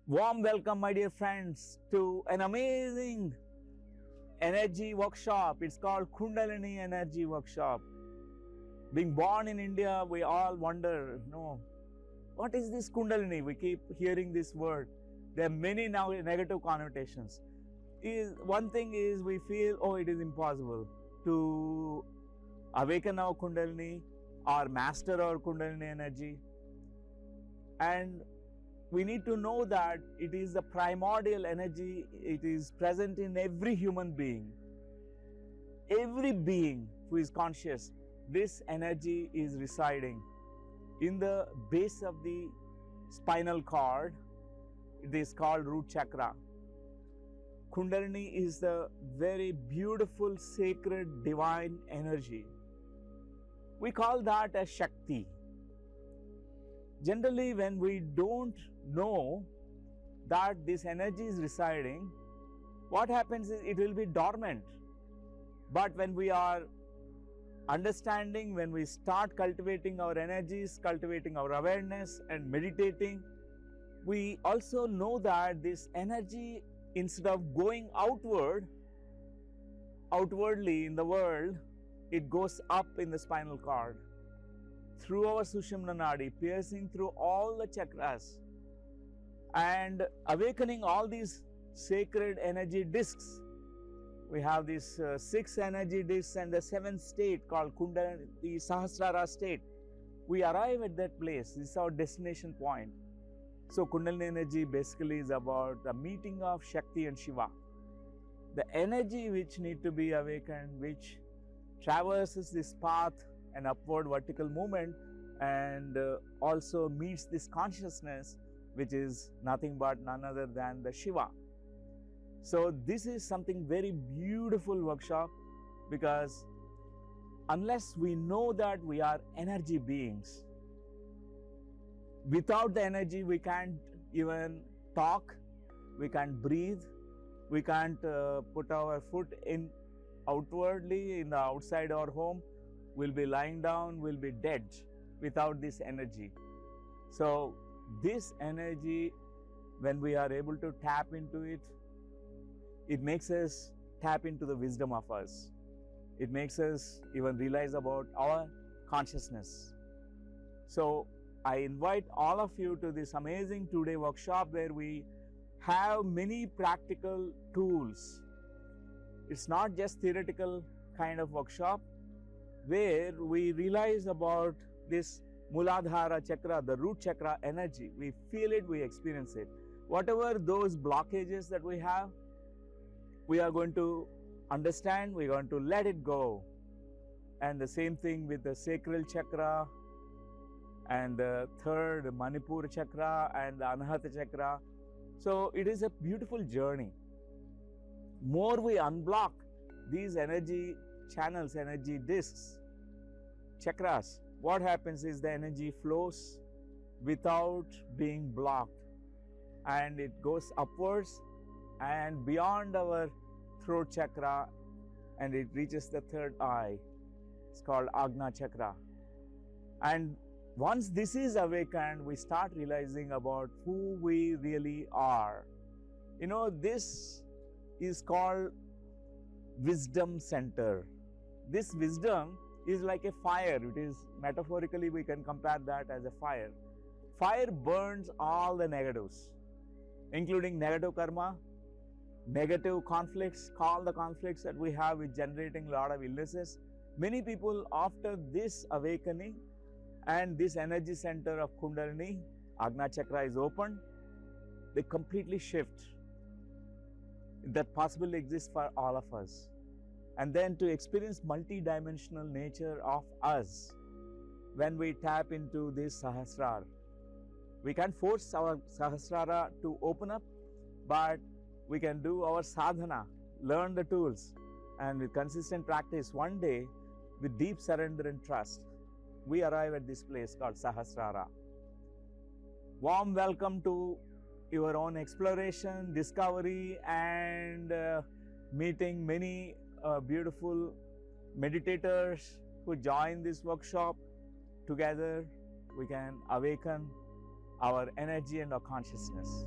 Warm welcome, my dear friends, to an amazing energy workshop. It's called Kundalini Energy Workshop. Being born in India, we all wonder, what is this Kundalini? We keep hearing this word. There are many now negative connotations. One thing is we feel, it is impossible to awaken our Kundalini or master our Kundalini energy. And we need to know that it is the primordial energy. It is present in every human being. Every being who is conscious, this energy is residing in the base of the spinal cord. It is called root chakra. Kundalini is the very beautiful, sacred, divine energy. We call that as Shakti. Generally, when we don't know that this energy is residing, what happens is it will be dormant. But when we are understanding, when we start cultivating our energies, cultivating our awareness and meditating, we also know that this energy, instead of going outwardly in the world, it goes up in the spinal cord, through our Sushumna Nadi, piercing through all the chakras and awakening all these sacred energy discs. We have these 6 energy discs and the 7th state called Kundalini, the Sahasrara state. We arrive at that place. This is our destination point. So Kundalini energy basically is about the meeting of Shakti and Shiva. The energy which need to be awakened, which traverses this path, an upward vertical movement, and also meets this consciousness, which is nothing but none other than the Shiva. So this is something very beautiful workshop, because unless we know that we are energy beings, without the energy we can't even talk, we can't breathe, we can't put our foot in outwardly in the outside our home. We'll be lying down, we'll be dead without this energy. So this energy, when we are able to tap into it, it makes us tap into the wisdom of us. It makes us even realize about our consciousness. So I invite all of you to this amazing 2-day workshop where we have many practical tools. It's not just theoretical kind of workshop, where we realize about this Muladhara chakra, the root chakra energy. We feel it, we experience it. Whatever those blockages that we have, we are going to understand, we are going to let it go. And the same thing with the sacral chakra and the 3rd Manipura chakra and the Anahata chakra. So it is a beautiful journey. More we unblock these energy channels, energy discs, chakras, what happens is the energy flows without being blocked, and it goes upwards and beyond our throat chakra, and it reaches the 3rd eye. It's called Agna chakra. And once this is awakened, we start realizing about who we really are. This is called wisdom center. This wisdom is like a fire. It is, metaphorically, we can compare that as a fire. Fire burns all the negatives, including negative karma, negative conflicts, all the conflicts that we have with generating a lot of illnesses. Many people, after this awakening and this energy center of Kundalini, Agna chakra is opened, they completely shift. That possibility exists for all of us. And then to experience multi-dimensional nature of us, when we tap into this Sahasrara. We can't force our Sahasrara to open up, but we can do our sadhana, learn the tools, and with consistent practice, one day, with deep surrender and trust, we arrive at this place called Sahasrara. Warm welcome to your own exploration, discovery, and meeting many beautiful meditators who join this workshop. Together we can awaken our energy and our consciousness.